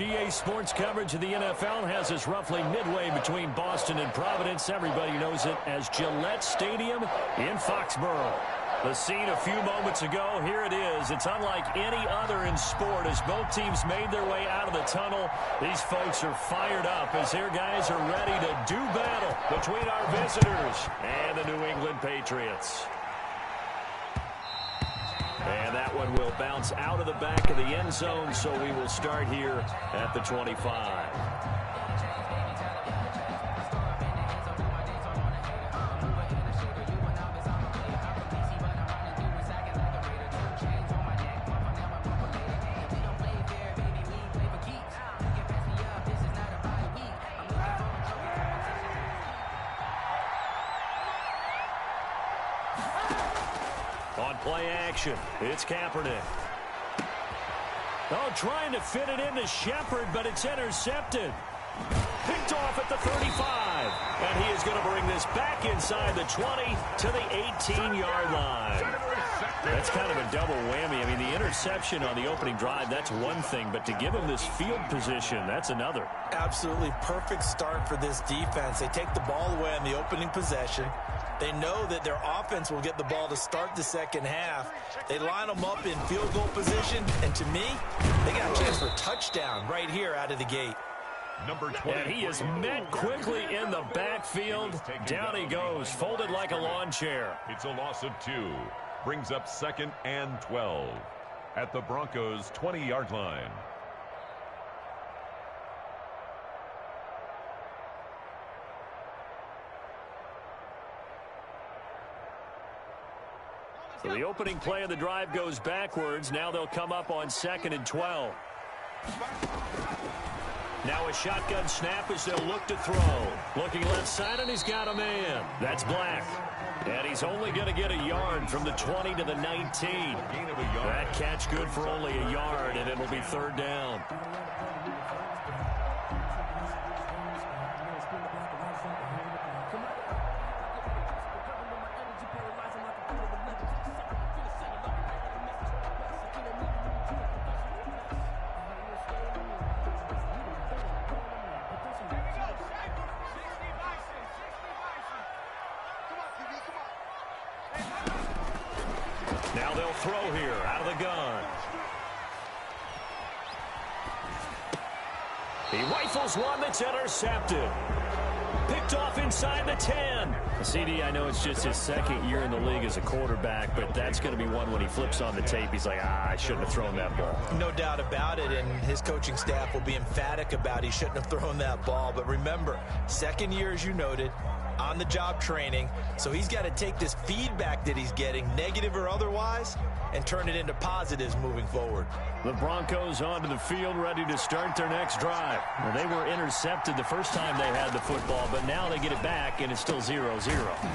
EA Sports coverage of the NFL has us roughly midway between Boston and Providence. Everybody knows it as Gillette Stadium in Foxborough. The scene a few moments ago, here it is. It's unlike any other in sport as both teams made their way out of the tunnel. These folks are fired up as their guys are ready to do battle between our visitors and the New England Patriots. And that one will bounce out of the back of the end zone, so we will start here at the 25. On play action, it's Kaepernick. Oh, trying to fit it into Shepard, but it's intercepted. Picked off at the 35. And he is going to bring this back inside the 20 to the 18-yard line. That's kind of a double whammy. I mean, the interception on the opening drive, that's one thing. But to give him this field position, that's another. Absolutely perfect start for this defense. They take the ball away on the opening possession. They know that their offense will get the ball to start the second half. They line them up in field goal position, and to me, they got a chance for a touchdown right here out of the gate. Number 20. And he is met quickly in the backfield. Down he goes, folded like a lawn chair. It's a loss of 2. Brings up 2nd and 12 at the Broncos' 20-yard line. So the opening play of the drive goes backwards. Now they'll come up on 2nd and 12. Now a shotgun snap as they'll look to throw. Looking left side, and he's got a man. That's Black. And he's only going to get a yard from the 20 to the 19. That catch good for only a yard, and it'll be 3rd down. Now they'll throw here out of the gun. He rifles one that's intercepted. Picked off inside the 10. CD, I know it's just his 2nd year in the league as a quarterback, but that's going to be one when he flips on the tape. He's like, I shouldn't have thrown that ball. No doubt about it, and his coaching staff will be emphatic about he shouldn't have thrown that ball. But remember, 2nd year, as you noted, on-the-job training, so he's got to take this feedback that he's getting, negative or otherwise, and turn it into positives moving forward. The Broncos onto the field, ready to start their next drive. Well, they were intercepted the first time they had the football, but now they get it back, and it's still 0-0.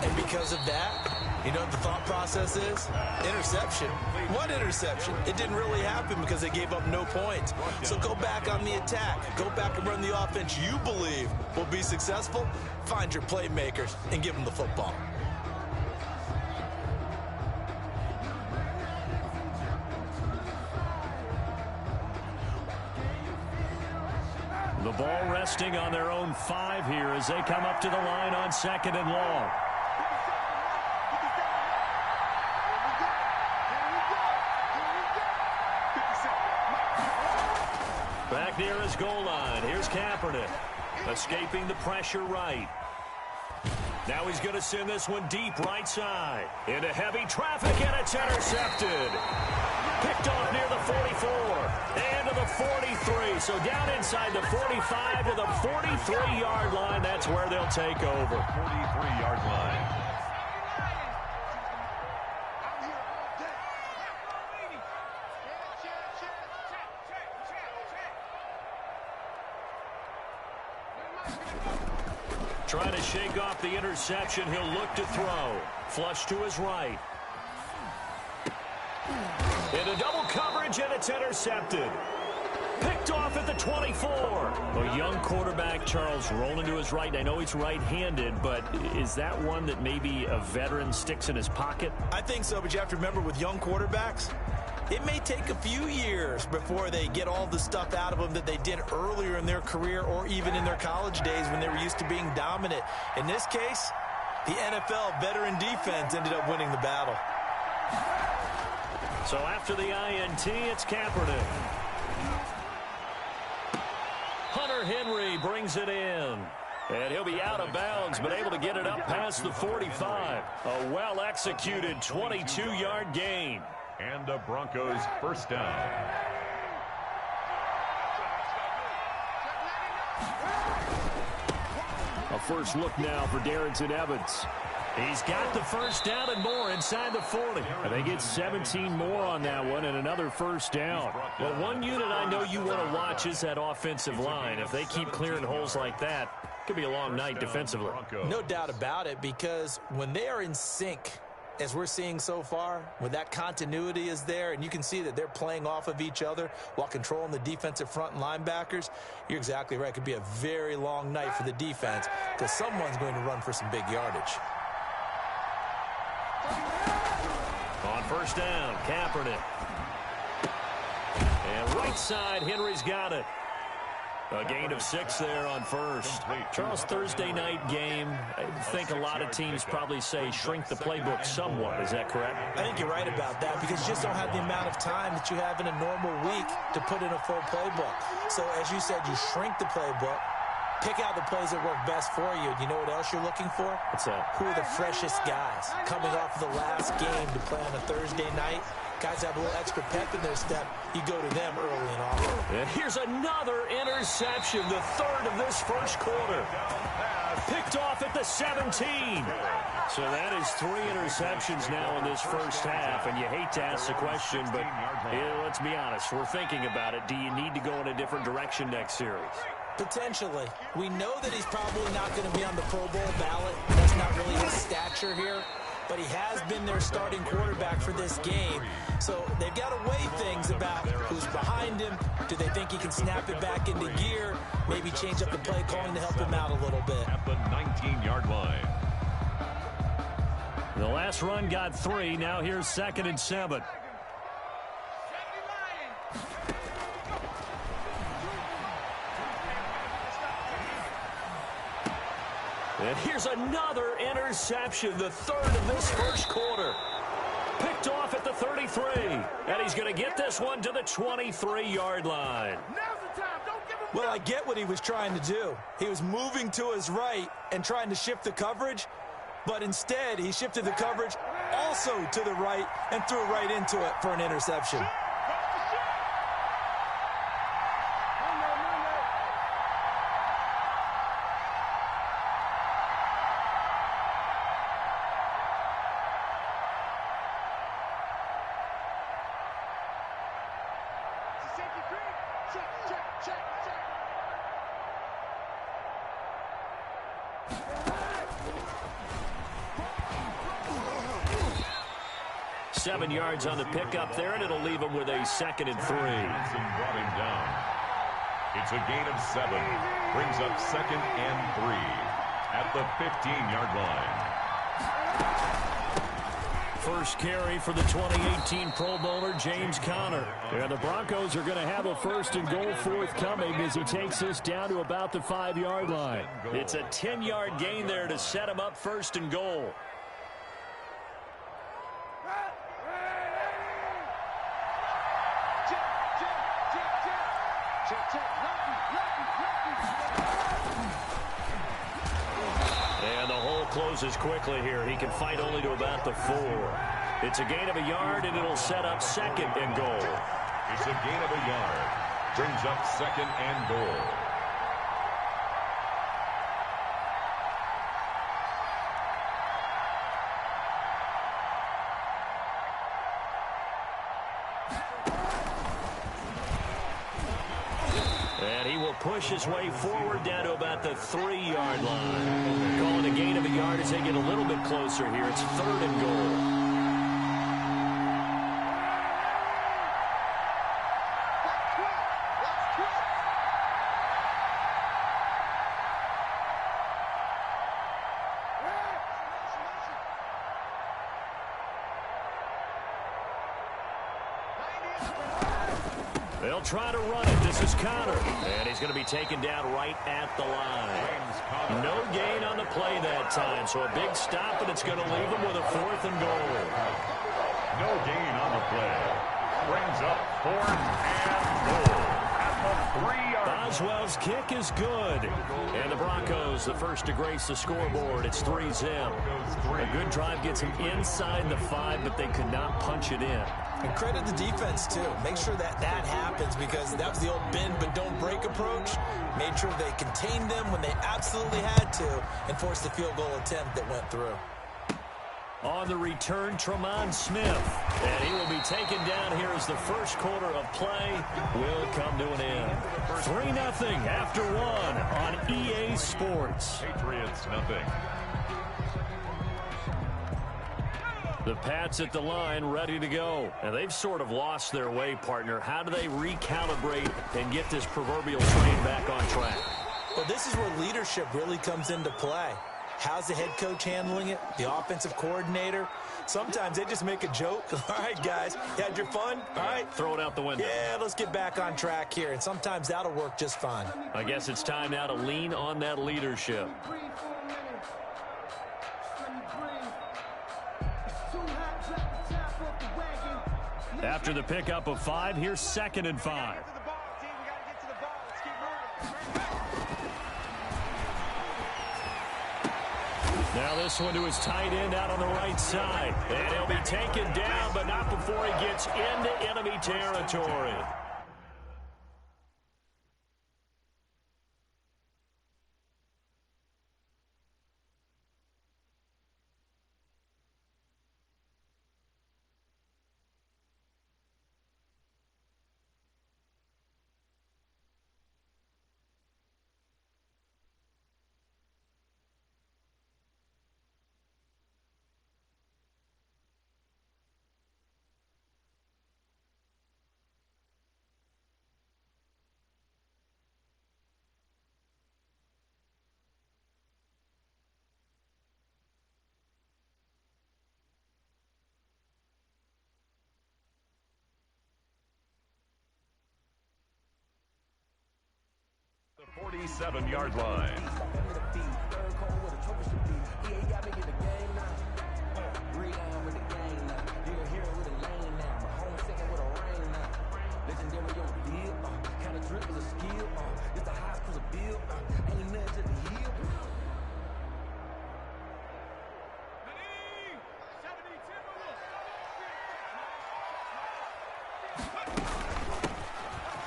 And because of that, you know what the thought process is? Interception. What interception? It didn't really happen because they gave up no points. So go back on the attack. Go back and run the offense you believe will be successful. Find your playmakers and give them the football. The ball resting on their own 5 here as they come up to the line on 2nd and long. Back near his goal line. Here's Kaepernick. Escaping the pressure right. Now he's going to send this one deep right side. Into heavy traffic, and it's intercepted. Picked off near the 44 and to the 43. So down inside the 45 to the 43-yard line. That's where they'll take over. 43-yard line. Trying to shake off the interception. He'll look to throw. Flush to his right. Into double coverage, and it's intercepted. Picked off at the 24. A young quarterback, Charles, rolling to his right. I know he's right-handed, but is that one that maybe a veteran sticks in his pocket? I think so, but you have to remember with young quarterbacks, It may take a few years before they get all the stuff out of them that they did earlier in their career or even in their college days when they were used to being dominant. In this case, the NFL veteran defense ended up winning the battle. So after the INT, it's Kaepernick. Hunter Henry brings it in. And he'll be out of bounds, but able to get it up past the 45. A well-executed 22-yard gain. And the Broncos first down. A first look now for Darrington Evans. He's got the first down and more inside the 40. They get 17 more on that one and another first down. Well, one unit I know you want to watch is that offensive line. If they keep clearing holes like that, it could be a long night defensively. No doubt about it, because when they are in sync, as we're seeing so far, when that continuity is there, and you can see that they're playing off of each other while controlling the defensive front and linebackers, you're exactly right. It could be a very long night for the defense because someone's going to run for some big yardage. On first down, Kaepernick. And right side, Henry's got it. A gain of 6 there on first. Charles, Thursday night game, I think a lot of teams probably say shrink the playbook somewhat. Is that correct? I think you're right about that because you just don't have the amount of time that you have in a normal week to put in a full playbook. So as you said, you shrink the playbook, pick out the plays that work best for you. You know what else you're looking for? What's that? Who are the freshest guys coming off of the last game to play on a Thursday night? Guys have a little extra pep in their step. You go to them early and often. And here's another interception, the third of this first quarter. Picked off at the 17. So that is 3 interceptions now in this first half. And you hate to ask the question, but let's be honest. We're thinking about it. Do you need to go in a different direction next series? Potentially. We know that he's probably not going to be on the Pro Bowl ballot. That's not really his stature here. But he has been their starting quarterback for this game. So they've got to weigh things about who's behind him. Do they think he can snap it back into gear? Maybe change up the play calling to help him out a little bit. At the 19-yard line. The last run got 3. Now here's 2nd and 7. And here's another interception, the third of this first quarter. Picked off at the 33. And he's going to get this one to the 23-yard line. Well, I get what he was trying to do. He was moving to his right and trying to shift the coverage. But instead, he shifted the coverage also to the right and threw right into it for an interception. Seven yards on the pickup there, and it'll leave him with a 2nd and 3. Brought him down. It's a gain of 7. Brings up 2nd and 3 at the 15-yard line. First carry for the 2018 Pro Bowler, James Conner. And the Broncos are going to have a 1st and goal forthcoming as he takes this down to about the 5-yard line. It's a 10-yard gain there to set him up 1st and goal. And the hole closes quickly here. He can fight only to about the 4. It's a gain of a yard, and it'll set up 2nd and goal. It's a gain of a yard. Brings up 2nd and goal. Push his way forward down to about the 3-yard line. Calling a gain of a yard as they get a little bit closer here. It's 3rd and goal. They'll try to run it. This is Connor. And he's going to be taken down right at the line. No gain on the play that time. So a big stop, and it's going to leave them with a 4th and goal. No gain on the play. Brings up 4th and goal at the 3-yard line. Boswell's kick is good. And the Broncos, the first to grace the scoreboard. It's 3-zip. A good drive gets them inside the 5, but they could not punch it in. And credit the defense, too. Make sure that happens, because that was the old bend but don't break approach. Made sure they contained them when they absolutely had to and forced the field goal attempt that went through. On the return, Tremont Smith. And he will be taken down here as the first quarter of play will come to an end. 3-0 after 1 on EA Sports. Patriots nothing. The Pats at the line, ready to go. And they've sort of lost their way, partner. How do they recalibrate and get this proverbial train back on track? Well, this is where leadership really comes into play. How's the head coach handling it? The offensive coordinator? Sometimes they just make a joke. All right, guys, you had your fun? All right. Throw it out the window. Yeah, let's get back on track here. And sometimes that'll work just fine. I guess it's time now to lean on that leadership. After the pickup of 5, here's 2nd and 5. Now this one to his tight end out on the right side. And he'll be taken down, but not before he gets into enemy territory. The 47-yard line.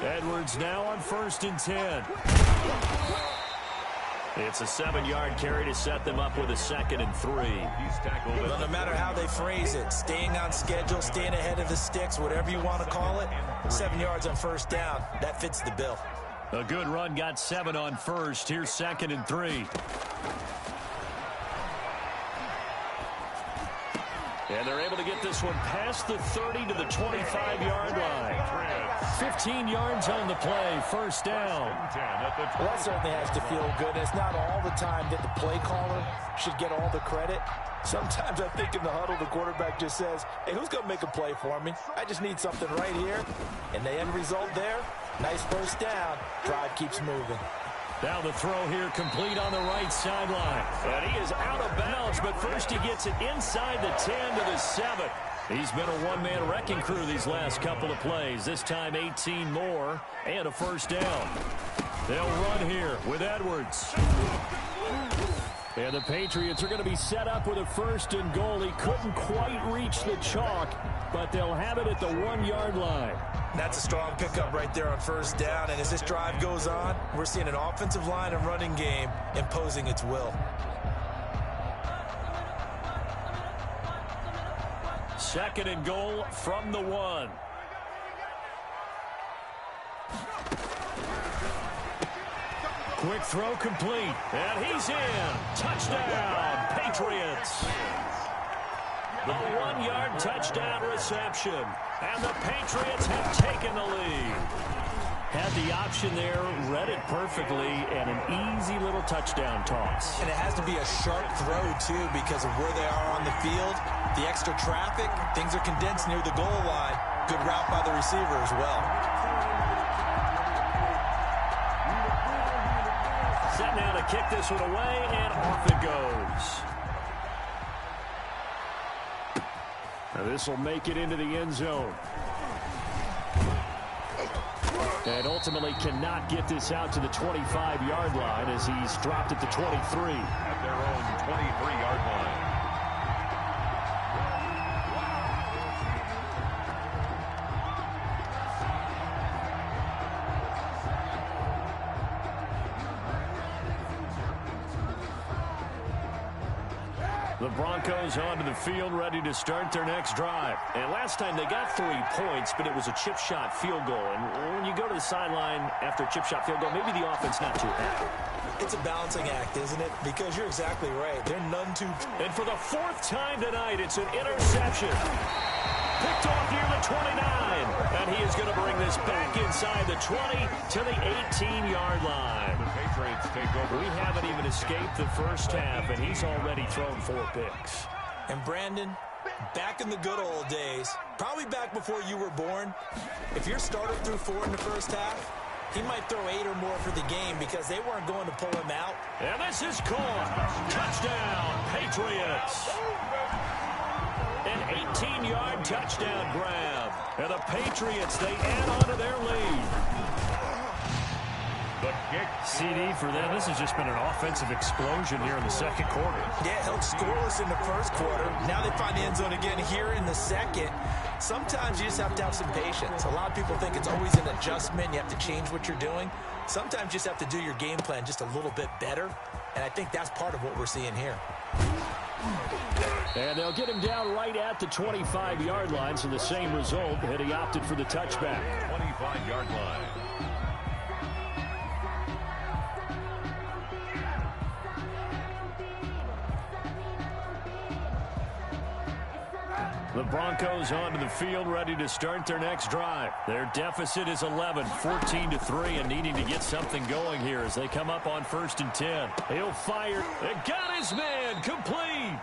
Edwards now on 1st and 10. It's a 7-yard carry to set them up with a 2nd and 3. He's tackled. Well, no matter how they phrase it, staying on schedule, staying ahead of the sticks, whatever you want to call it, 7 yards on 1st down, that fits the bill. A good run got 7 on 1st. Here's 2nd and 3. And they're able to get this one past the 30 to the 25-yard line. 15 yards on the play, 1st down. Well, that certainly has to feel good. It's not all the time that the play caller should get all the credit. Sometimes I think in the huddle, the quarterback just says, hey, who's going to make a play for me? I just need something right here. And the end result there, nice 1st down. Drive keeps moving. Now the throw here complete on the right sideline. And he is out of bounds, but first he gets it inside the 10 to the 7. He's been a one-man wrecking crew these last couple of plays. This time 18 more and a 1st down. They'll run here with Edwards. And the Patriots are going to be set up with a 1st and goal. He couldn't quite reach the chalk, but they'll have it at the 1-yard line. That's a strong pickup right there on 1st down. And as this drive goes on, we're seeing an offensive line and running game imposing its will. 2nd and goal from the 1. Quick throw complete. And he's in. Touchdown, Patriots. A 1-yard touchdown reception. And the Patriots have taken the lead. Had the option there, read it perfectly, and an easy little touchdown toss. And it has to be a sharp throw, too, because of where they are on the field. The extra traffic, things are condensed near the goal line. Good route by the receiver as well. Set now to kick this one away, and off it goes. Now this will make it into the end zone. And ultimately cannot get this out to the 25-yard line as he's dropped it to 23. At their own 23-yard line. The Broncos onto the field, ready to start their next drive. And last time they got 3 points, but it was a chip shot field goal. And when you go to the sideline after a chip shot field goal, maybe the offense not too happy. It's a balancing act, isn't it? Because you're exactly right. They're none too... And for the 4th time tonight, it's an interception. Picked off near the 29. And he is going to bring this back inside the 20 to the 18-yard line. The Patriots take over. We haven't even escaped the first half, and he's already thrown 4 picks. And Brandon, back in the good old days, probably back before you were born, if your starter threw 4 in the first half, he might throw 8 or more for the game because they weren't going to pull him out. And this is caught. Touchdown, Patriots. An 18-yard touchdown grab. And the Patriots, they add on to their lead. The kick. CD for them. This has just been an offensive explosion here in the second quarter. Yeah, held scoreless in the first quarter. Now they find the end zone again here in the second. Sometimes you just have to have some patience. A lot of people think it's always an adjustment. You have to change what you're doing. Sometimes you just have to do your game plan just a little bit better. And I think that's part of what we're seeing here. And they'll get him down right at the 25-yard line, so the same result, and he opted for the touchback. 25-yard line. The Broncos onto the field, ready to start their next drive. Their deficit is 11, 14-3, and needing to get something going here as they come up on 1st and 10. He'll fire. They got his man complete.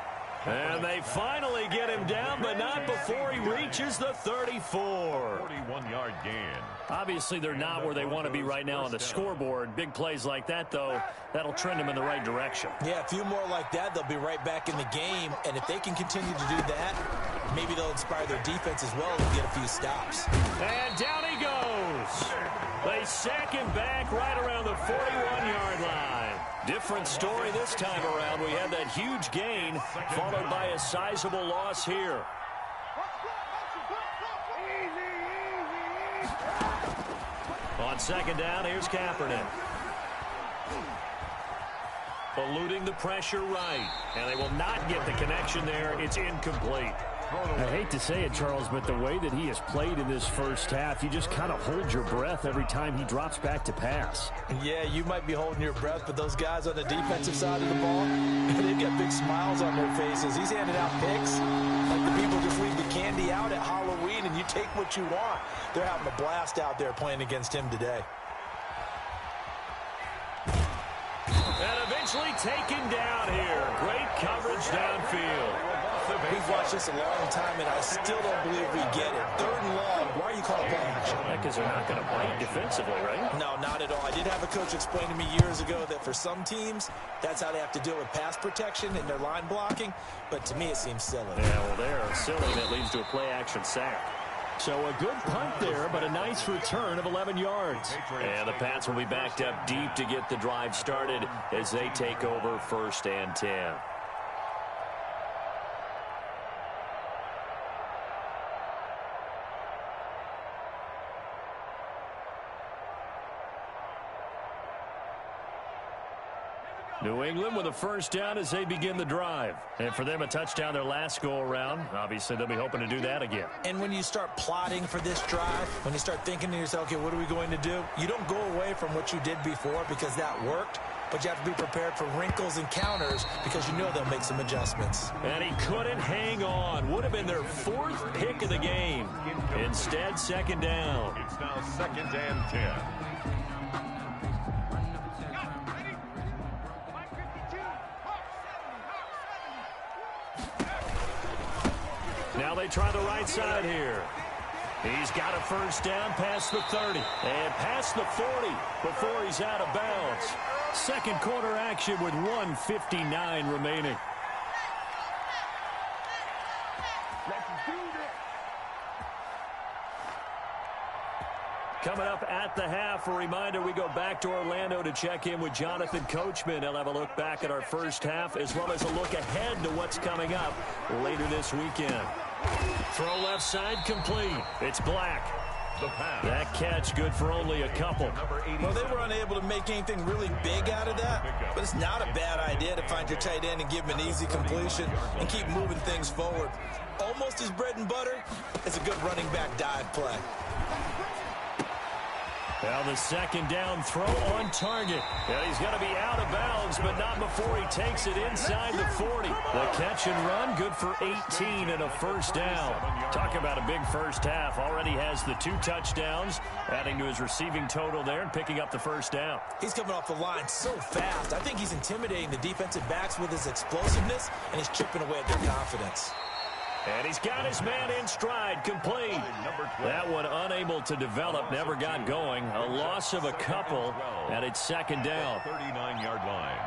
And they finally get him down, but not before he reaches the 34. 41-yard gain. Obviously, they're not where they want to be right now on the scoreboard. Big plays like that, though, that'll trend them in the right direction. Yeah, a few more like that, they'll be right back in the game. And if they can continue to do that, maybe they'll inspire their defense as well and get a few stops. And down he goes. They sack him back right around the 41-yard line. Different story this time around. We had that huge gain, followed by a sizable loss here. On 2nd down, here's Kaepernick. Eluding the pressure right. And they will not get the connection there. It's incomplete. I hate to say it, Charles, but the way that he has played in this first half, you just kind of hold your breath every time he drops back to pass. Yeah, you might be holding your breath, but those guys on the defensive side of the ball, they've got big smiles on their faces. He's handing out picks like the people just leave the candy out at Halloween and you take what you want. They're having a blast out there playing against him today. And eventually taken down here. Great coverage downfield. We've watched this a long time, and I still don't believe we get it. 3rd and long. Why are you calling play action? Because they're not going to bite defensively, right? No, not at all. I did have a coach explain to me years ago that for some teams, that's how they have to deal with pass protection and their line blocking. But to me, it seems silly. Yeah, well, they're silly. That leads to a play-action sack. So a good punt there, but a nice return of 11 yards. And the Pats will be backed up deep to get the drive started as they take over 1st and 10. New England with a 1st down as they begin the drive. And for them, a touchdown their last go-around. Obviously, they'll be hoping to do that again. And when you start plotting for this drive, when you start thinking to yourself, okay, what are we going to do? You don't go away from what you did before because that worked, but you have to be prepared for wrinkles and counters because you know they'll make some adjustments. And he couldn't hang on. Would have been their 4th pick of the game. Instead, 2nd down. It's now 2nd and 10. Now they try the right side here. He's got a first down past the 30 and past the 40 before he's out of bounds. Second quarter action with 1:59 remaining. Coming up at the half, a reminder, we go back to Orlando to check in with Jonathan Coachman. He'll have a look back at our first half as well as a look ahead to what's coming up later this weekend. Throw left side complete. It's Black. That catch good for only a couple. Well, they were unable to make anything really big out of that, but it's not a bad idea to find your tight end and give him an easy completion and keep moving things forward. Almost his bread and butter is a good running back dive play. Well, the second down throw on target. And he's going to be out of bounds, but not before he takes it inside the 40. The catch and run, good for 18 and a first down. Talk about a big first half. Already has the 2 touchdowns, adding to his receiving total there and picking up the first down. He's coming off the line so fast. I think he's intimidating the defensive backs with his explosiveness, and he's chipping away at their confidence. And he's got his man in stride, complete. That one unable to develop, never got going. A loss of a couple, and it's second down. 39-yard line.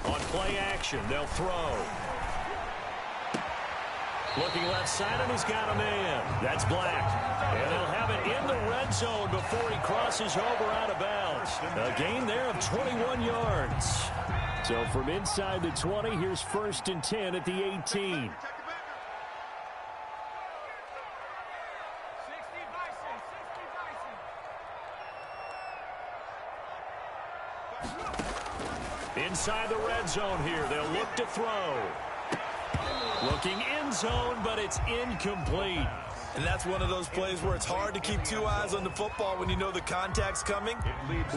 On play action, they'll throw. Looking left side, and he's got a man. That's Black. And they'll have it in the red zone before he crosses over out of bounds. A gain there of 21 yards. So from inside the 20, here's 1st and 10 at the 18. Inside the red zone here, they'll look to throw. Looking end zone, but it's incomplete. And that's one of those plays where it's hard to keep 2 eyes on the football when you know the contact's coming,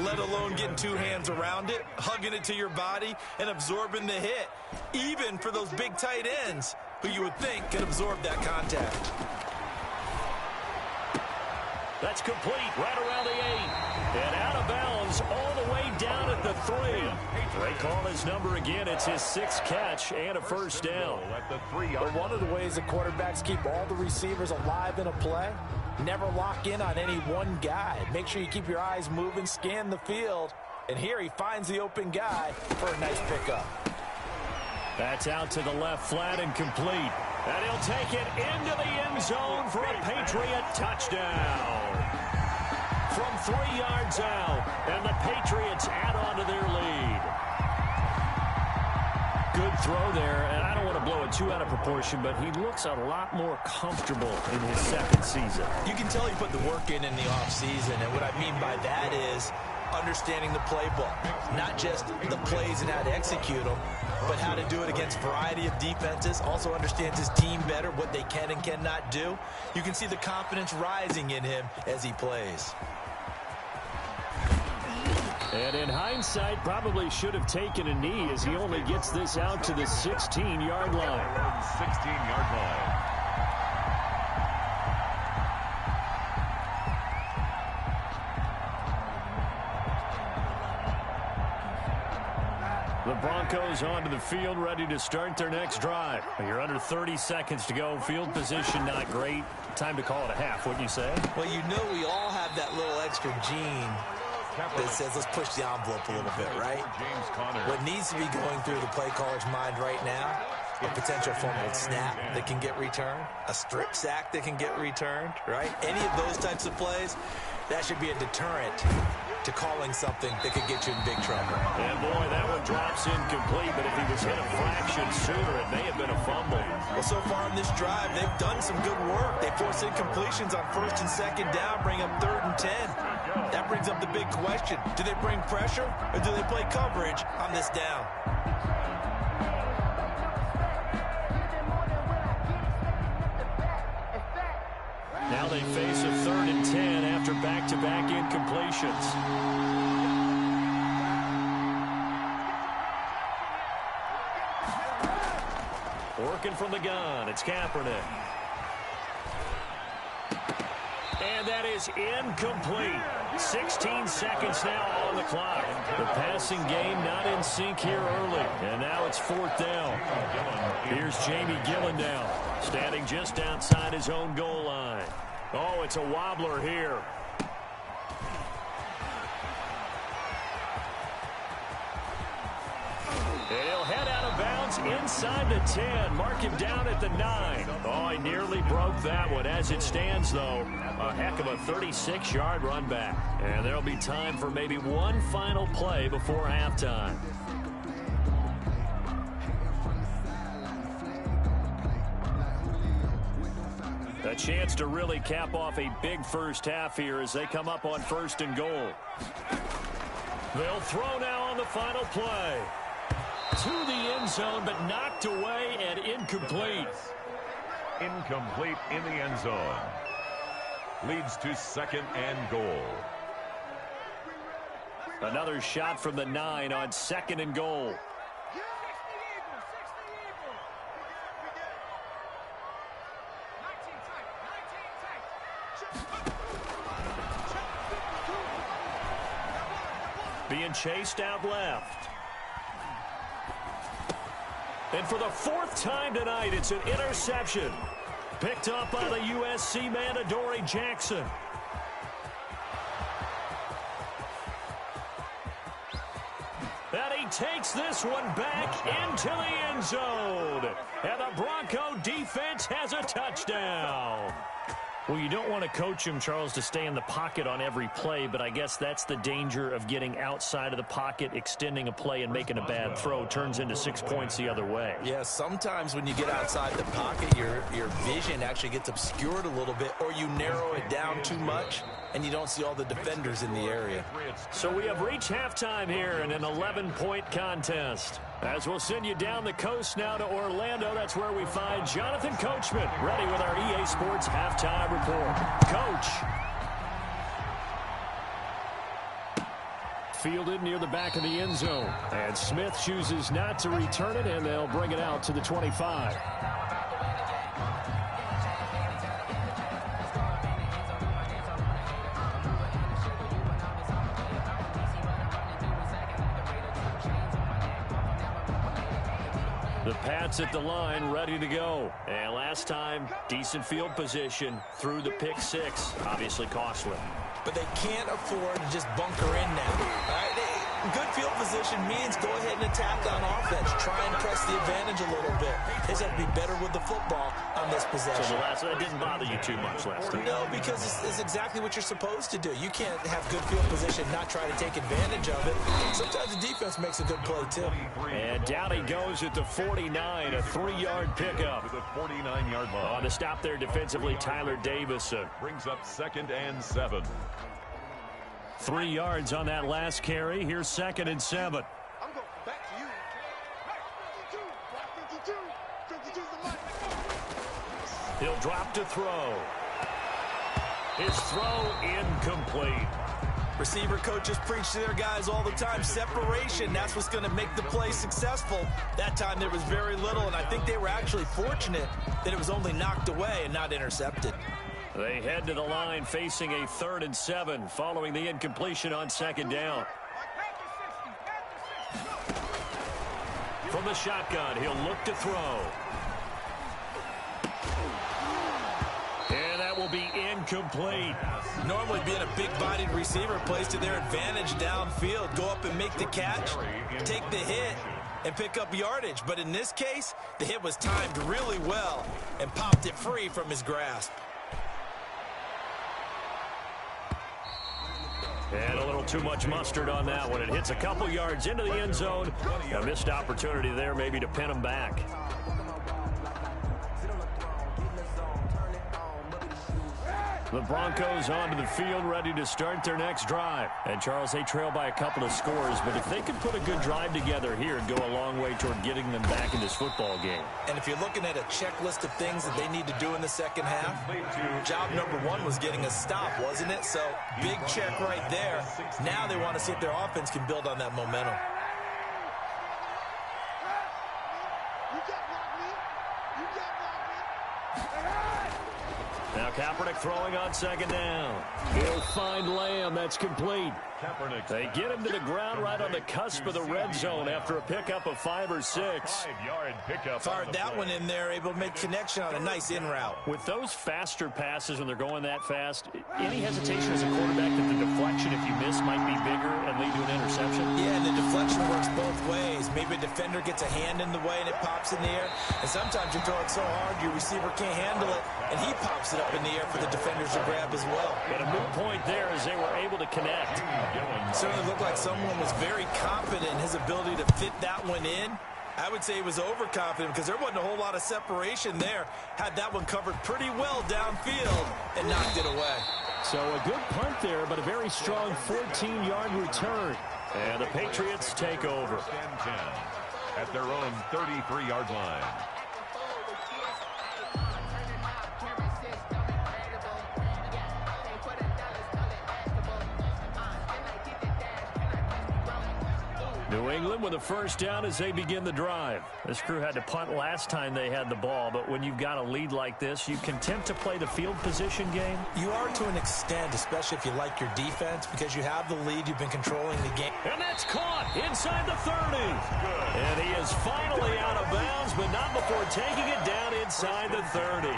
let alone getting 2 hands around it, hugging it to your body, and absorbing the hit, even for those big tight ends who you would think can absorb that contact. That's complete right around the 8. And out of bounds all the way down at the 3. They call his number again. It's his 6th catch and a first down. But one of the ways the quarterbacks keep all the receivers alive in a play, never lock in on any one guy. Make sure you keep your eyes moving, scan the field. And here he finds the open guy for a nice pickup. That's out to the left flat and complete. And he'll take it into the end zone for a Patriot touchdown. From 3 yards out, and the Patriots add on to their lead. Good throw there, and I don't want to blow it too out of proportion, but he looks a lot more comfortable in his 2nd season. You can tell he put the work in the offseason, and what I mean by that is understanding the playbook, not just the plays and how to execute them, but how to do it against a variety of defenses. Also understands his team better, what they can and cannot do. You can see the confidence rising in him as he plays. And in hindsight, probably should have taken a knee as he only gets this out to the 16-yard line. 16-yard line. The Broncos onto the field, ready to start their next drive. You're under 30 seconds to go. Field position not great. Time to call it a half, wouldn't you say? Well, you know we all have that little extra gene that says let's push the envelope a little bit, right? What needs to be going through the play caller's mind right now, a potential fumbled snap that can get returned, a strip sack that can get returned, right? Any of those types of plays, that should be a deterrent to calling something that could get you in big trouble. And boy, that one drops incomplete, but if he was hit a fraction sooner, it may have been a fumble. Well, so far in this drive, they've done some good work. They force incompletions on 1st and 2nd down, bring up 3rd and 10. That brings up the big question. Do they bring pressure, or do they play coverage on this down? Now they face a 3rd and 10 after back-to-back incompletions. Working from the gun, it's Kaepernick. And that is incomplete. 16 seconds now on the clock. The passing game not in sync here early. And now it's 4th down. Here's Jamie Gillen down, standing just outside his own goal line. Oh, it's a wobbler here. And he'll head out of bounds inside the 10. Mark him down at the 9. Oh, he nearly broke that one. As it stands, though, a heck of a 36-yard run back. And there'll be time for maybe one final play before halftime. A chance to really cap off a big first half here as they come up on 1st and goal. They'll throw now on the final play. To the end zone, but knocked away and incomplete. Incomplete in the end zone. Leads to 2nd and goal. Another shot from the 9 on 2nd and goal. Being chased out left. And for the 4th time tonight, it's an interception. Picked up by the USC man, Adoree Jackson. And he takes this one back into the end zone. And the Bronco defense has a touchdown. Well, you don't want to coach him, Charles, to stay in the pocket on every play, but I guess that's the danger of getting outside of the pocket, extending a play, and making a bad throw. Turns into 6 points the other way. Yeah, sometimes when you get outside the pocket, your vision actually gets obscured a little bit, or you narrow it down too much, and you don't see all the defenders in the area. So we have reached halftime here in an 11-point contest. As we'll send you down the coast now to Orlando, that's where we find Jonathan Coachman, ready with our EA Sports halftime report. Coach. Fielded near the back of the end zone. And Smith chooses not to return it, and they'll bring it out to the 25. The Pats at the line, ready to go. And last time, decent field position through the pick 6. Obviously costly. But they can't afford to just bunker in now. All right? Good field position means go ahead and attack on offense. Try and press the advantage a little bit. They just have to be better with the football on this possession. So that didn't bother you too much last time? No, because it's exactly what you're supposed to do. You can't have good field position, not try to take advantage of it. Sometimes the defense makes a good play, too. And down he goes at the 49, a 3-yard pickup. To the 49-yard line. On the stop there defensively, Tyler Davis. Brings up 2nd and 7. 3 yards on that last carry. Here's 2nd and 7. I'm going back to you. Hey, 52 the line. He'll drop to throw. His throw incomplete. Receiver coaches preach to their guys all the time. Separation, that's what's going to make the play successful. That time there was very little, and I think they were actually fortunate that it was only knocked away and not intercepted. They head to the line facing a 3rd and 7 following the incompletion on 2nd down. From the shotgun, he'll look to throw. And that will be incomplete. Normally being a big-bodied receiver plays to their advantage downfield. Go up and make the catch, take the hit, and pick up yardage. But in this case, the hit was timed really well and popped it free from his grasp. And a little too much mustard on that one. It hits a couple yards into the end zone. A missed opportunity there maybe to pin him back. The Broncos onto the field, ready to start their next drive. And Charles, they trail by a couple of scores, but if they could put a good drive together here, it'd go a long way toward getting them back in this football game. And if you're looking at a checklist of things that they need to do in the second half, job number 1 was getting a stop, wasn't it? So big check right there. Now they want to see if their offense can build on that momentum. You can't block me. You can't block me. Now Kaepernick throwing on second down. He'll find Lamb. That's complete. They get him to the ground right on the cusp of the red zone after a pickup of 5 or 6. 5-yard pickup. Fired that one in there, able to make connection on a nice in route. With those faster passes when they're going that fast, any hesitation as a quarterback that the deflection, if you miss, might be bigger and lead to an interception? Yeah, and the deflection works both ways. Maybe a defender gets a hand in the way and it pops in the air. And sometimes you throw it so hard your receiver can't handle it, and he pops it up in the air for the defenders to grab as well. But a moot point there as they were able to connect. Certainly looked like someone was very confident in his ability to fit that one in. I would say he was overconfident because there wasn't a whole lot of separation there. Had that one covered pretty well downfield and knocked it away. So a good punt there, but a very strong 14-yard return. And the Patriots take over. 10 at their own 33-yard line. New England with a first down as they begin the drive. This crew had to punt last time they had the ball, but when you've got a lead like this, you content to play the field position game? You are to an extent, especially if you like your defense, because you have the lead, you've been controlling the game. And that's caught inside the 30. And he is finally out of bounds, but not before taking it down inside the 30.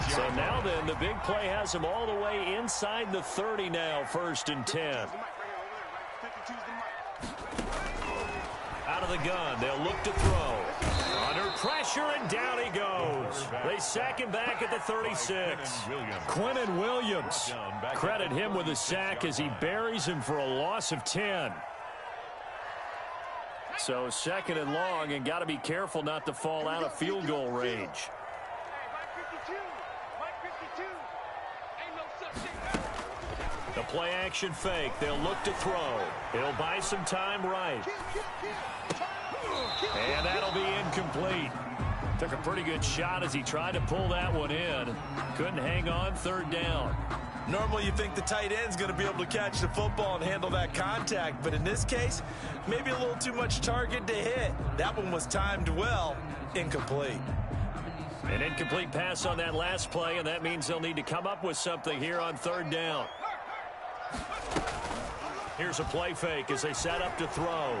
So now then, the big play has him all the way inside the 30 now, 1st and 10. Out of the gun, they'll look to throw. Under pressure, and down he goes. They sack him back at the 36. Quinnen Williams. Credit him with a sack as he buries him for a loss of 10. So 2nd and long, and got to be careful not to fall out of field goal range. The play action fake. They'll look to throw. He'll buy some time right. And that'll be incomplete. Took a pretty good shot as he tried to pull that one in. Couldn't hang on, 3rd down. Normally you think the tight end's going to be able to catch the football and handle that contact, but in this case, maybe a little too much target to hit. That one was timed well. Incomplete. An incomplete pass on that last play, and that means they'll need to come up with something here on 3rd down. Here's a play fake as they set up to throw.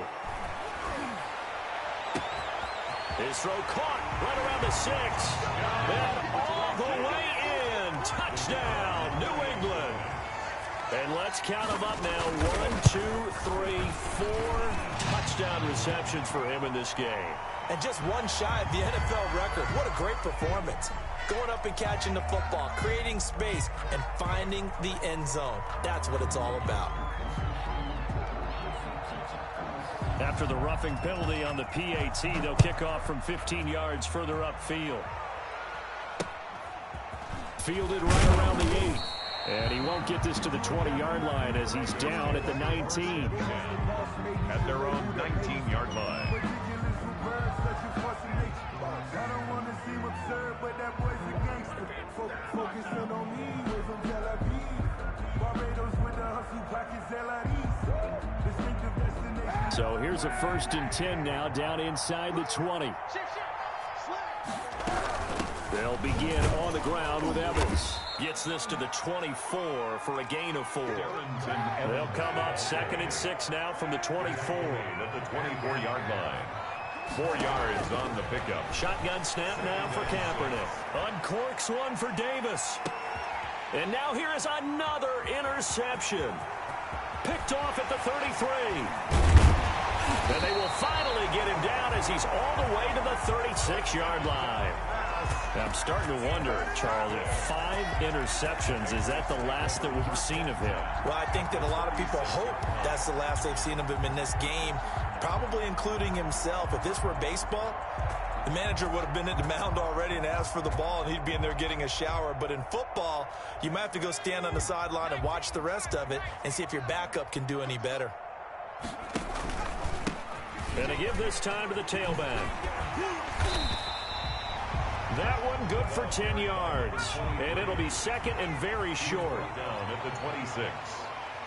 His throw caught right around the 6. And all the way in. Touchdown, New England. And let's count them up now. 1, 2, 3, 4 touchdown receptions for him in this game. And just one shy of the NFL record. What a great performance. Going up and catching the football, creating space, and finding the end zone. That's what it's all about. After the roughing penalty on the PAT, they'll kick off from 15 yards further upfield. Fielded right around the 8. And he won't get this to the 20-yard line as he's down at the 19. At their own 19-yard line. So here's a 1st and 10 now, down inside the 20. They'll begin on the ground with Evans. Gets this to the 24 for a gain of 4. They'll come up 2nd and 6 now from the 24. At the 24-yard line. 4 yards on the pickup. Shotgun snap now for Kaepernick. Uncorks one for Davis. And now here is another interception. Picked off at the 33. And they will finally get him down as he's all the way to the 36-yard line. I'm starting to wonder, Charles, if 5 interceptions, is that the last that we've seen of him? Well, I think that a lot of people hope that's the last they've seen of him in this game, probably including himself. If this were baseball, the manager would have been at the mound already and asked for the ball, and he'd be in there getting a shower. But in football, you might have to go stand on the sideline and watch the rest of it and see if your backup can do any better. And to give this time to the tailback. That one good for 10 yards. And it'll be 2nd and very short. Down at the 26.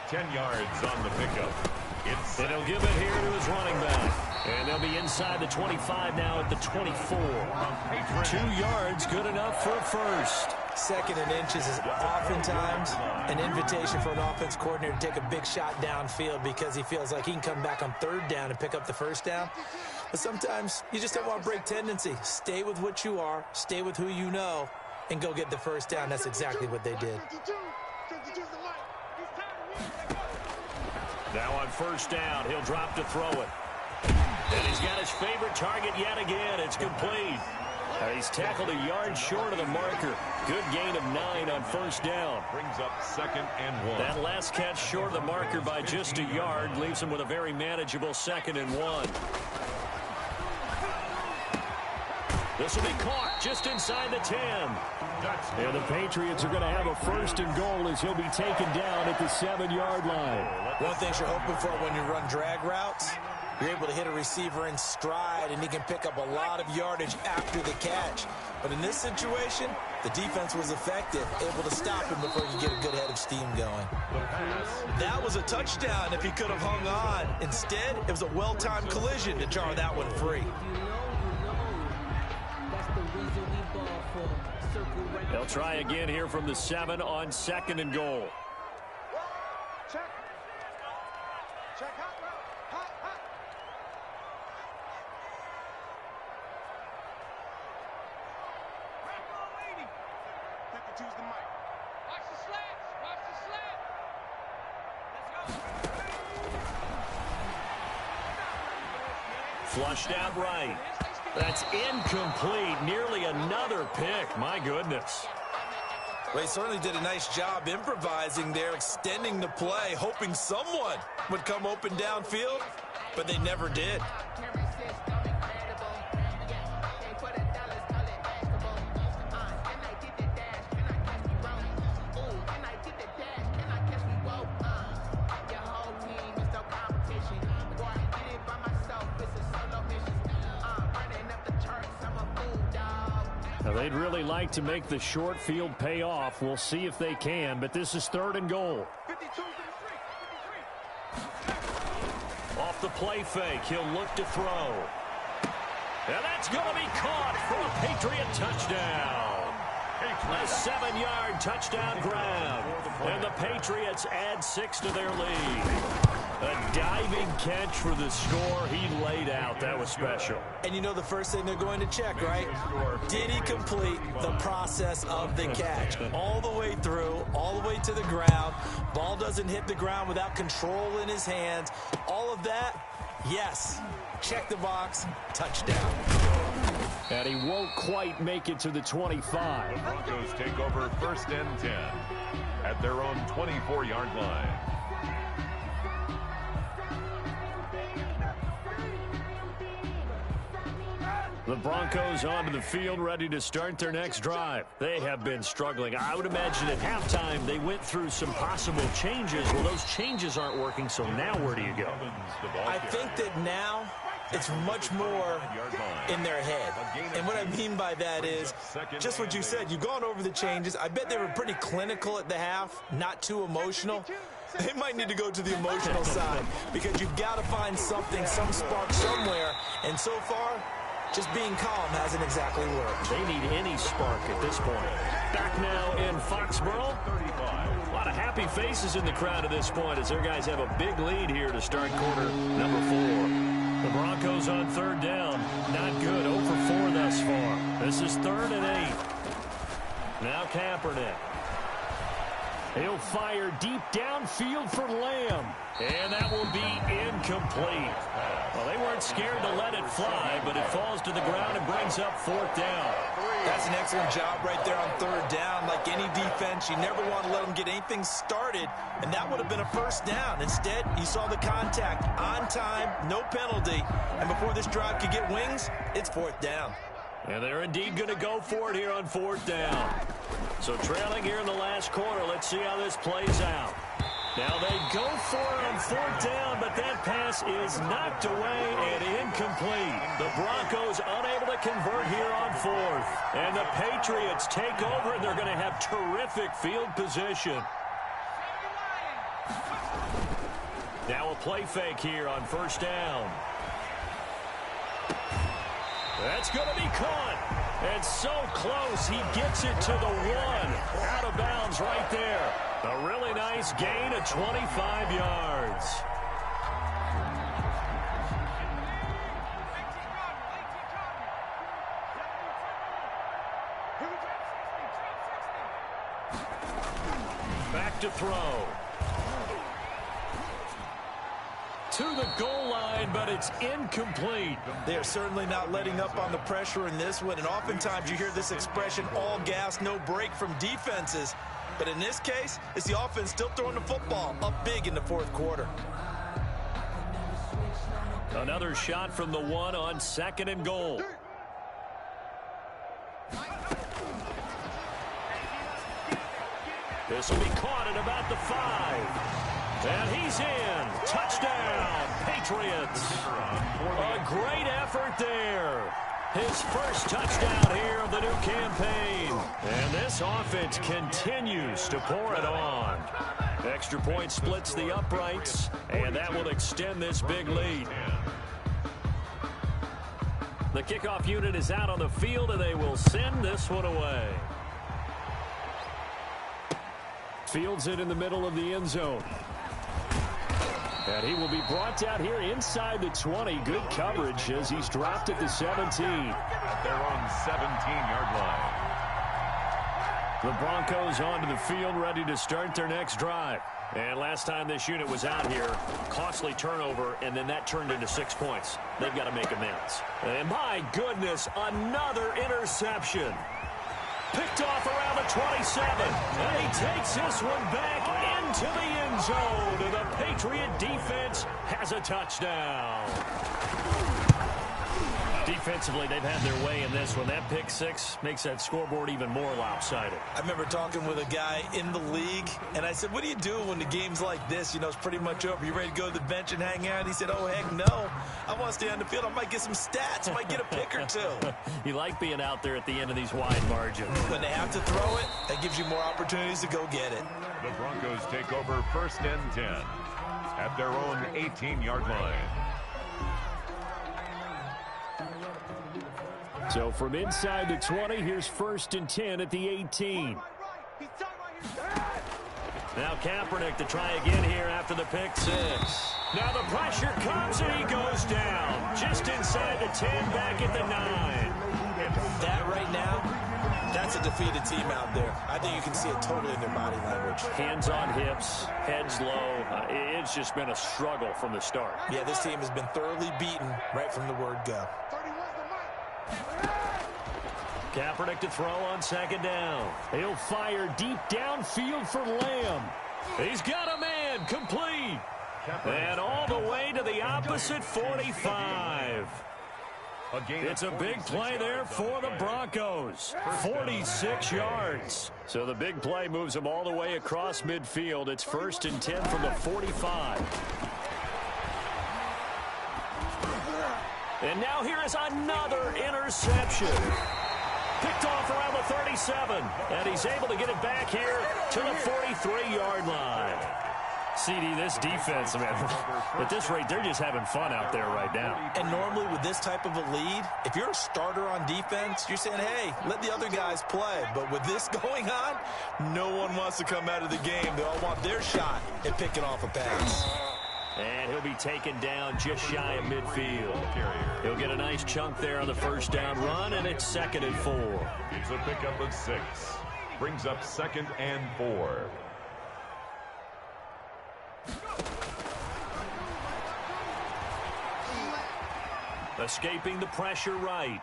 10 yards on the pickup. And he'll give it here to his running back. And they'll be inside the 25 now at the 24. 2 yards, good enough for a first. 2nd and inches is oftentimes an invitation for an offense coordinator to take a big shot downfield because he feels like he can come back on 3rd down and pick up the 1st down. But sometimes you just don't want to break tendency. Stay with what you are, stay with who you know, and go get the 1st down. That's exactly what they did. Now on 1st down, he'll drop to throw it. And he's got his favorite target yet again. It's complete. He's tackled a yard short of the marker. Good gain of 9 on 1st down. Brings up 2nd and 1. That last catch short of the marker by just a yard leaves him with a very manageable 2nd and 1. This will be caught just inside the 10. And the Patriots are going to have a 1st and goal as he'll be taken down at the 7-yard line. One thing you're hoping for when you run drag routes, you're able to hit a receiver in stride, and he can pick up a lot of yardage after the catch. But in this situation, the defense was effective, able to stop him before he could get a good head of steam going. That was a touchdown if he could have hung on. Instead, it was a well-timed collision to jar that one free. They'll try again here from the 7 on 2nd and goal. Check. Check. Hot. Choose the mic. Watch the slants. Watch the slant. Let's go. Flushed out right. That's incomplete. Nearly another pick. My goodness. Well, he certainly did a nice job improvising there, extending the play, hoping someone would come open downfield, but they never did. They'd really like to make the short field pay off. We'll see if they can, but this is 3rd and goal. 52 to the 3. Off the play fake, he'll look to throw. And that's going to be caught for a Patriot touchdown. A 7-yard touchdown grab. And the Patriots add 6 to their lead. A diving catch for the score. He laid out. That was special. And you know the first thing they're going to check, right? Did he complete the process of the catch? All the way through, all the way to the ground. Ball doesn't hit the ground without control in his hands. All of that, yes. Check the box, touchdown. And he won't quite make it to the 25. The Broncos take over 1st and 10 at their own 24-yard line. The Broncos onto the field, ready to start their next drive. They have been struggling. I would imagine at halftime they went through some possible changes. Well, those changes aren't working, so now where do you go? I think that now it's much more in their head. And what I mean by that is just what you said. You've gone over the changes. I bet they were pretty clinical at the half, not too emotional. They might need to go to the emotional side because you've got to find something, some spark somewhere. And so far, just being calm hasn't exactly worked. They need any spark at this point. Back now in Foxborough. A lot of happy faces in the crowd at this point as their guys have a big lead here to start quarter number 4. The Broncos on 3rd down. Not good. 0 for 4 thus far. This is 3rd and 8. Now Kaepernick. He'll fire deep downfield for Lamb. And that will be incomplete. Well, they weren't scared to let it fly, but it falls to the ground and brings up 4th down. That's an excellent job right there on 3rd down. Like any defense, you never want to let them get anything started, and that would have been a 1st down. Instead, you saw the contact on time, no penalty, and before this drive could get wings, it's 4th down. And they're indeed going to go for it here on 4th down. So trailing here in the last quarter, let's see how this plays out. Now they go for it on 4th down, but that pass is knocked away and incomplete. The Broncos unable to convert here on 4th. And the Patriots take over, and they're going to have terrific field position. Now a play fake here on 1st down. That's going to be caught. And so close, he gets it to the 1. Out of bounds right there. A really nice gain of 25 yards. Back to throw. To the goal line, but it's incomplete. They're certainly not letting up on the pressure in this one, and oftentimes you hear this expression, all gas, no break from defenses. But in this case, it's the offense still throwing the football up big in the fourth quarter. Another shot from the 1 on 2nd and goal. This will be caught at about the 5. And he's in. Touchdown, Patriots. A great effort there. His first touchdown here of the new campaign. And this offense continues to pour it on. Extra point splits the uprights, and that will extend this big lead. The kickoff unit is out on the field, and they will send this one away. Fields it in the middle of the end zone. And he will be brought down here inside the 20. Good coverage as he's dropped at the 17. At their own 17-yard line. The Broncos onto the field, ready to start their next drive. And last time this unit was out here, costly turnover, and then that turned into 6 points. They've got to make amends. And my goodness, another interception. Picked off around the 27. And he takes this one back into the end zone. And the Patriot defense has a touchdown. Defensively, they've had their way in this one. That pick 6 makes that scoreboard even more lopsided. I remember talking with a guy in the league, and I said, what do you do when the game's like this? You know, it's pretty much over. You ready to go to the bench and hang out? He said, oh, heck no. I want to stay on the field. I might get some stats. I might get a pick or two. You like being out there at the end of these wide margins. When they have to throw it, that gives you more opportunities to go get it. The Broncos take over 1st and 10 at their own 18-yard line. So from inside the 20, here's 1st and 10 at the 18. Now Kaepernick to try again here after the pick 6. Now the pressure comes and he goes down. Just inside the 10, back at the 9. That right now, that's a defeated team out there. I think you can see it totally in their body language. Hands on hips, heads low. It's just been a struggle from the start. Yeah, this team has been thoroughly beaten right from the word go. Kaepernick to throw on 2nd down. He'll fire deep downfield for Lamb. He's got a man, complete. And all the way to the opposite 45. It's a big play there for the Broncos. 46 yards. So the big play moves them all the way across midfield. It's 1st and 10 from the 45. And now here is another interception. Picked off around the 37. And he's able to get it back here to the 43-yard line. CD, this defense, man, at this rate, they're just having fun out there right now. And normally with this type of a lead, if you're a starter on defense, you're saying, hey, let the other guys play. But with this going on, no one wants to come out of the game. They all want their shot at picking off a pass. And he'll be taken down just shy of midfield. He'll get a nice chunk there on the first down run, and it's 2nd and 4. It's a pickup of 6. Brings up 2nd and 4. Escaping the pressure right.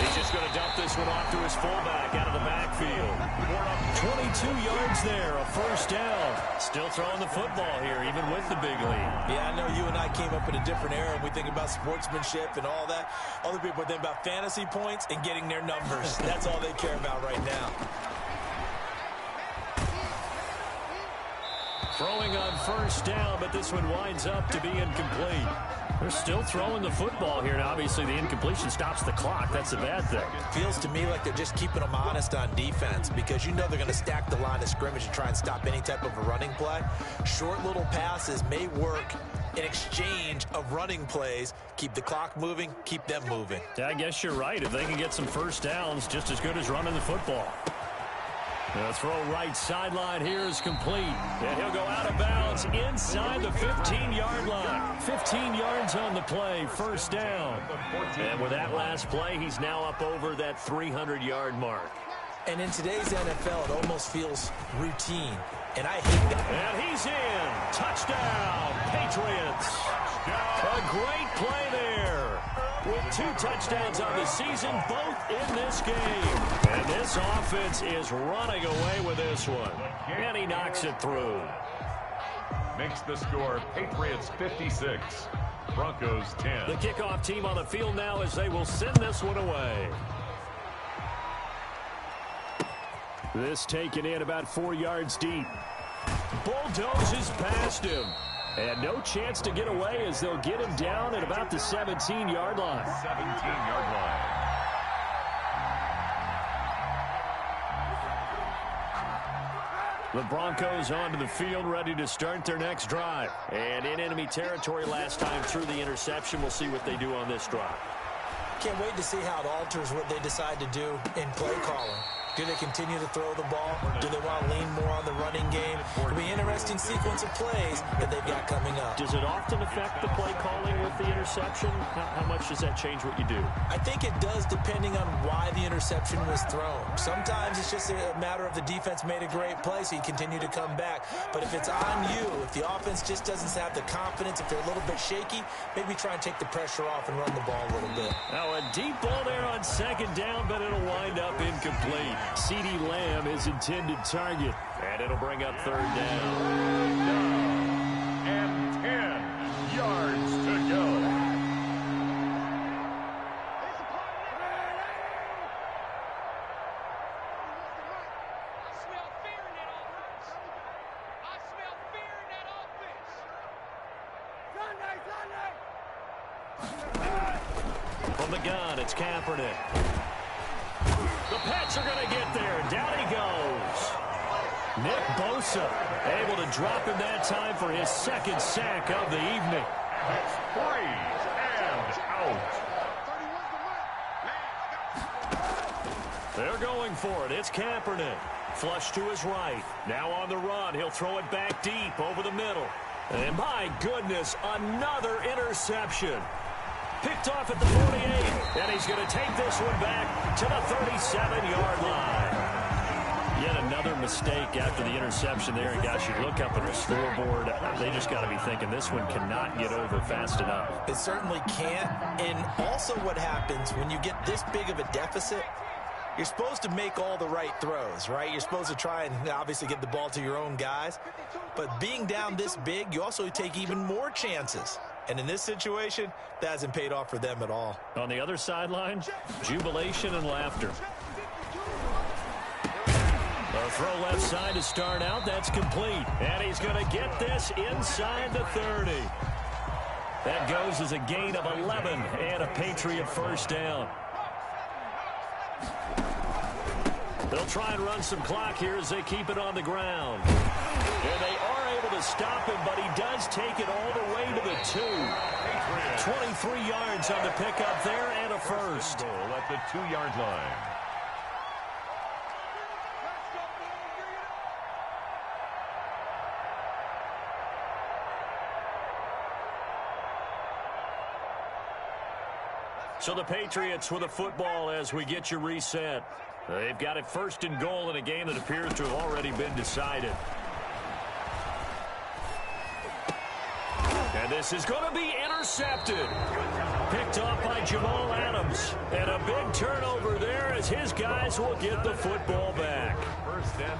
He's just going to dump this one off to his fullback out of the backfield. 22 yards there, a first down. Still throwing the football here, even with the big lead. Yeah, I know you and I came up in a different era. We think about sportsmanship and all that. Other people think about fantasy points and getting their numbers. That's all they care about right now. Throwing on first down, but this one winds up to be incomplete. They're still throwing the football here. Now, obviously, the incompletion stops the clock. That's a bad thing. Feels to me like they're just keeping them honest on defense because you know they're going to stack the line of scrimmage and try and stop any type of a running play. Short little passes may work an exchange of running plays. Keep the clock moving, keep them moving. Yeah, I guess you're right. If they can get some first downs, just as good as running the football. The throw right sideline here is complete. And he'll go out of bounds inside the 15-yard line. 15 yards on the play, first down. And with that last play, he's now up over that 300-yard mark. And in today's NFL, it almost feels routine. And I hate that. And he's in. Touchdown, Patriots. A great play there. With 2 touchdowns on the season, both in this game. And this offense is running away with this one. And he knocks it through. Makes the score Patriots 56, Broncos 10. The kickoff team on the field now as they will send this one away. This taken in about 4 yards deep. Bulldozes past him. And no chance to get away as they'll get him down at about the 17-yard line. 17-yard line. The Broncos onto the field, ready to start their next drive. And in enemy territory last time through the interception. We'll see what they do on this drive. Can't wait to see how it alters what they decide to do in play calling. Do they continue to throw the ball? Do they want to lean more on the running game? It'll be an interesting sequence of plays that they've got coming up. Does it often affect the play calling with the interception? How much does that change what you do? I think it does depending on why the interception was thrown. Sometimes it's just a matter of the defense made a great play, so you continue to come back. But if it's on you, if the offense just doesn't have the confidence, if they're a little bit shaky, maybe try and take the pressure off and run the ball a little bit. Now a deep ball there on second down, but it'll wind up incomplete. CeeDee Lamb is intended target, and it'll bring up third down. And 10 yards to go. I smell fear in that offense. I smell fear in that offense. From the gun, it's Kaepernick. The Pats are going to get there. Down he goes. Nick Bosa able to drop him that time for his second sack of the evening. It's 3 and out. They're going for it. It's Kaepernick. Flush to his right. Now on the run. He'll throw it back deep over the middle. And my goodness, another interception. Picked off at the 48, and he's going to take this one back to the 37-yard line. Yet another mistake after the interception there, and gosh, you look up at the scoreboard, they just got to be thinking this one cannot get over fast enough. It certainly can't. And also what happens when you get this big of a deficit, you're supposed to make all the right throws, right? You're supposed to try and obviously get the ball to your own guys. But being down this big, you also take even more chances. And in this situation, that hasn't paid off for them at all. On the other sideline, jubilation and laughter. A throw left side to start out. That's complete. And he's going to get this inside the 30. That goes as a gain of 11 and a Patriot first down. They'll try and run some clock here as they keep it on the ground. And they are able to stop him, but he does take it all the way to the 2. 23 yards on the pickup there and a first. At the 2-yard line. So the Patriots with a football as we get you reset. They've got it first and goal in a game that appears to have already been decided. And this is going to be intercepted. Picked off by Jamal Adams. And a big turnover there as his guys will get the football back.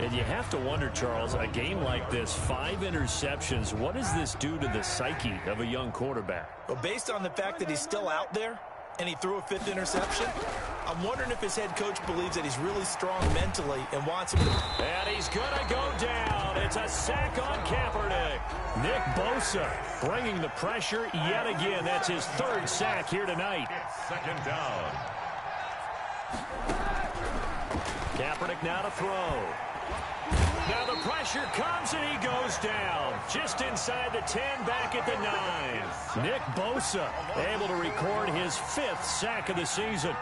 And you have to wonder, Charles, a game like this, 5 interceptions, what does this do to the psyche of a young quarterback? Well, based on the fact that he's still out there and he threw a 5th interception, I'm wondering if his head coach believes that he's really strong mentally and wants him to. And he's going to go down. It's a sack on Kaepernick. Nick Bosa bringing the pressure yet again. That's his 3rd sack here tonight. It's second down. Kaepernick now to throw. Now the pressure comes and he goes down. Just inside the 10, back at the 9. Nick Bosa able to record his 5th sack of the season.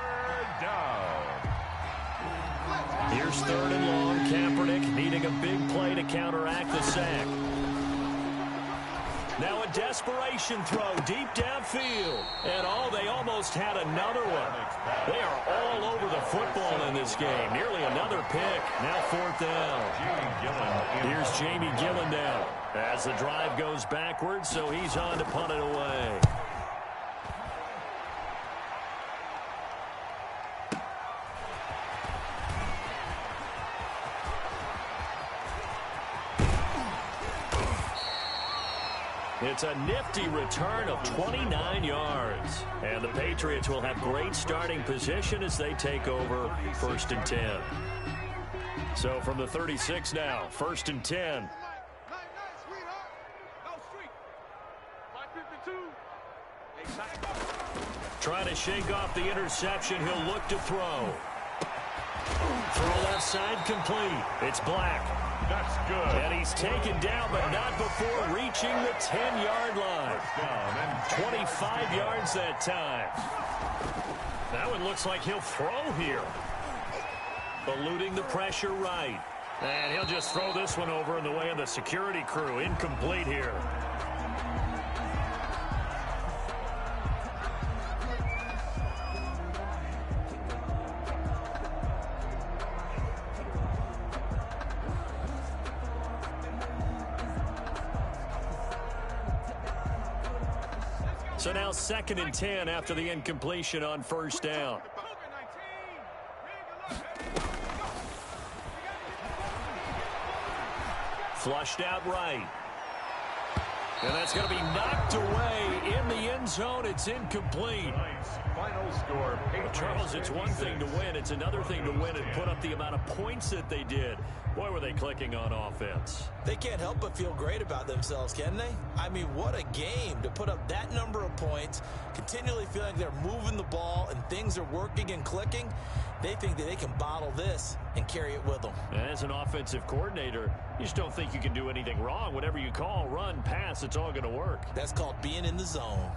Here's 3rd and long. Kaepernick needing a big play to counteract the sack. Now a desperation throw deep downfield. And they almost had another one. They are all over the football in this game. Nearly another pick. Now 4th down. Here's Jamie Gillen down as the drive goes backwards, so he's on to punt it away. It's a nifty return of 29 yards. And the Patriots will have great starting position as they take over 1st and 10. So from the 36 now, 1st and 10. Trying to shake off the interception. He'll look to throw. Throw left side complete. It's Black. That's good. And he's taken down, but not before reaching the 10-yard line. 25 yards that time. That one looks like he'll throw here. Eluding the pressure right. And he'll just throw this one over in the way of the security crew. Incomplete here. So now 2nd and 10 after the incompletion on 1st down. Flushed out right. And that's going to be knocked away in the end zone. It's incomplete. Final score. Well, Charles, it's one thing to win. It's another thing to win and put up the amount of points that they did. Boy, were they clicking on offense. They can't help but feel great about themselves, can they? I mean, what a game to put up that number of points, continually feeling they're moving the ball and things are working and clicking. They think that they can bottle this and carry it with them. As an offensive coordinator, you just don't think you can do anything wrong. Whatever you call, run, pass, it's all going to work. That's called being in the zone.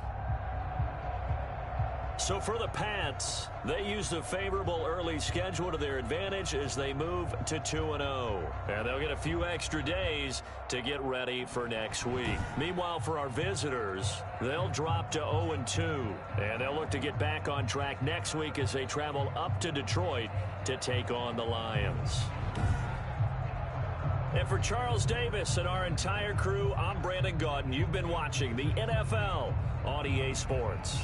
So for the Pats, they use the favorable early schedule to their advantage as they move to 2-0. And they'll get a few extra days to get ready for next week. Meanwhile, for our visitors, they'll drop to 0-2. And they'll look to get back on track next week as they travel up to Detroit to take on the Lions. And for Charles Davis and our entire crew, I'm Brandon Gaudin. You've been watching the NFL on EA Sports.